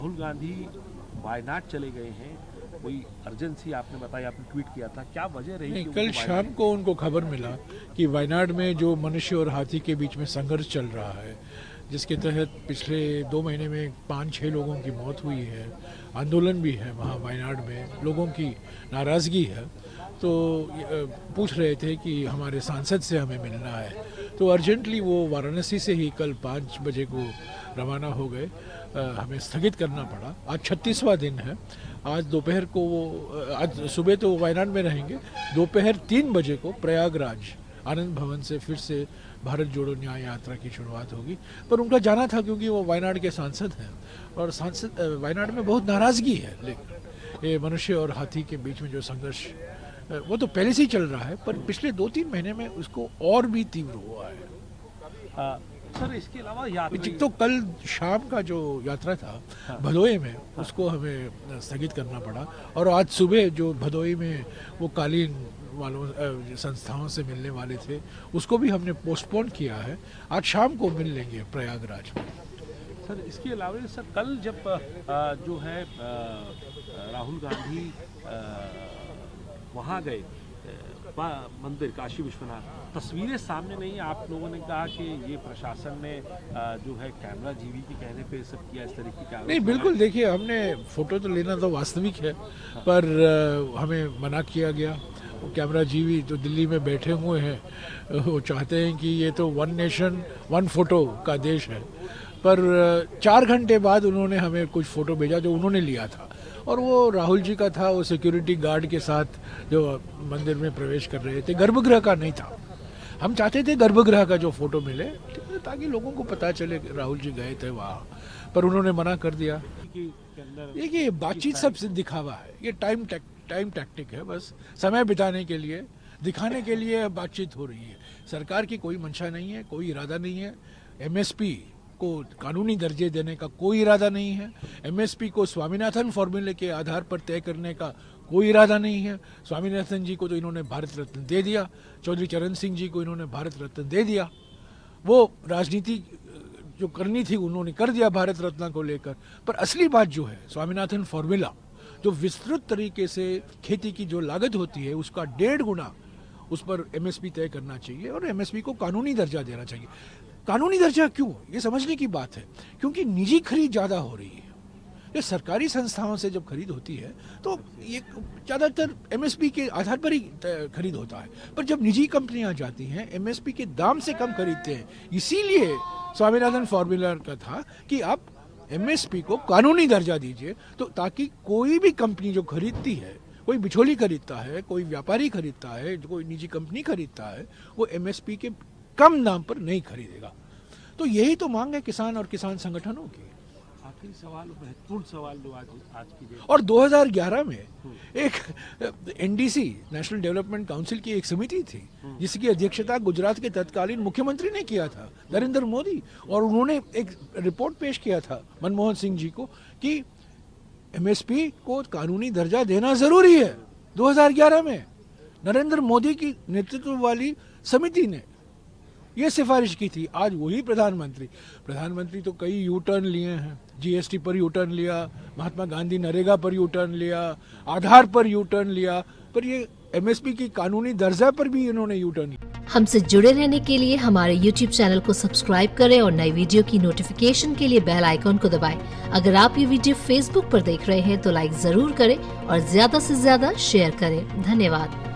राहुल गांधी वायनाड चले गए हैं, कोई अर्जेंसी आपने बताया, आपने ट्वीट किया था, क्या वजह रही? नहीं, कि कल शाम को उनको खबर मिला कि वायनाड में जो मनुष्य और हाथी के बीच में संघर्ष चल रहा है, जिसके तहत पिछले 2 महीने में 5-6 लोगों की मौत हुई है, आंदोलन भी है वहाँ वायनाड में, लोगों की नाराज़गी है, तो पूछ रहे थे कि हमारे सांसद से हमें मिलना है। तो अर्जेंटली वो वाराणसी से ही कल 5 बजे को रवाना हो गए। हमें स्थगित करना पड़ा। आज 36वां दिन है। आज दोपहर को आज सुबह तो वायनाड में रहेंगे, दोपहर 3 बजे को प्रयागराज आनंद भवन से फिर से भारत जोड़ो न्याय यात्रा की शुरुआत होगी। पर उनका जाना था क्योंकि वो वायनाड के सांसद हैं और सांसद वायनाड में बहुत नाराज़गी है, लेकिन ये मनुष्य और हाथी के बीच में जो संघर्ष वो तो पहले से ही चल रहा है, पर पिछले 2-3 महीने में उसको और भी तीव्र हुआ है। सर, इसके अलावा यात्रा तो कल शाम का जो यात्रा था भदोई में, उसको हमें स्थगित करना पड़ा और आज सुबह जो भदोई में वो कालीन वालों संस्थाओं से मिलने वाले थे, उसको भी हमने पोस्टपोन किया है। आज शाम को मिल लेंगे प्रयागराज में। सर, इसके अलावा सर कल जब जो है राहुल गांधी वहाँ गए मंदिर काशी विश्वनाथ, तस्वीरें सामने नहीं, आप लोगों ने कहा कि ये प्रशासन ने जो है कैमरा जीवी के कहने पे सब किया, इस तरीके का नहीं, बिल्कुल देखिए, हमने फोटो तो लेना तो वास्तविक है, पर हमें मना किया गया। कैमरा जीवी जो दिल्ली में बैठे हुए हैं, वो चाहते हैं कि ये तो 1 नेशन 1 फोटो का देश है, पर 4 घंटे बाद उन्होंने हमें कुछ फ़ोटो भेजा जो उन्होंने लिया था और वो राहुल जी का था। वो सिक्योरिटी गार्ड के साथ जो मंदिर में प्रवेश कर रहे थे, गर्भगृह का नहीं था। हम चाहते थे गर्भगृह का जो फोटो मिले ताकि लोगों को पता चले कि राहुल जी गए थे वहाँ, पर उन्होंने मना कर दिया। ये बातचीत सब दिखावा है, ये टाइम टैक्टिक है, बस समय बिताने के लिए, दिखाने के लिए बातचीत हो रही है। सरकार की कोई मंशा नहीं है, कोई इरादा नहीं है। एमएसपी को कानूनी दर्जे देने का कोई इरादा नहीं है। एमएसपी को स्वामीनाथन फॉर्मूले के आधार पर तय करने का कोई इरादा नहीं है। स्वामीनाथन जी को तो इन्होंने भारत रत्न दे दिया, चौधरी चरण सिंह जी को इन्होंने भारत रत्न दे दिया, वो राजनीति जो करनी थी उन्होंने कर दिया भारत रत्न को लेकर। पर असली बात जो है, स्वामीनाथन फॉर्मूला जो विस्तृत तरीके से खेती की जो लागत होती है उसका 1.5 गुना उस पर एमएसपी तय करना चाहिए और एमएसपी को कानूनी दर्जा देना चाहिए। कानूनी दर्जा क्यों, ये समझने की बात है, क्योंकि निजी खरीद ज़्यादा हो रही है। ये सरकारी संस्थाओं से जब खरीद होती है तो ये ज़्यादातर एमएसपी के आधार पर ही खरीद होता है, पर जब निजी कंपनियां जाती हैं एमएसपी के दाम से कम खरीदते हैं। इसीलिए स्वामीनाथन फॉर्मूला का था कि आप एमएसपी को कानूनी दर्जा दीजिए, तो ताकि कोई भी कंपनी जो खरीदती है, कोई बिचौली खरीदता है, कोई व्यापारी खरीदता है, कोई निजी कंपनी खरीदता है, वो एमएसपी के कम दाम पर नहीं खरीदेगा। तो यही तो मांग है किसान और किसान संगठनों की। आखिरी सवाल, महत्वपूर्ण सवाल जो आज की डेट। और 2011 में एक एनडीसी, नेशनल डेवलपमेंट काउंसिल की एक समिति थी जिसकी अध्यक्षता गुजरात के तत्कालीन मुख्यमंत्री ने किया था, नरेंद्र मोदी, और उन्होंने एक रिपोर्ट पेश किया था मनमोहन सिंह जी को कि एमएसपी को कानूनी दर्जा देना जरूरी है। 2011 में नरेंद्र मोदी की नेतृत्व वाली समिति ने ये सिफारिश की थी। आज वही प्रधानमंत्री तो कई यू टर्न लिए हैं, जीएसटी पर यू टर्न लिया, महात्मा गांधी नरेगा पर यू टर्न लिया, आधार पर यू टर्न लिया, पर ये एमएसपी की कानूनी दर्जा पर भी इन्होंने यू टर्न लिया। हमसे जुड़े रहने के लिए हमारे YouTube चैनल को सब्सक्राइब करें और नई वीडियो की नोटिफिकेशन के लिए बेल आइकॉन को दबाएं। अगर आप ये वीडियो Facebook पर देख रहे हैं तो लाइक जरूर करें और ज्यादा से ज्यादा शेयर करें। धन्यवाद।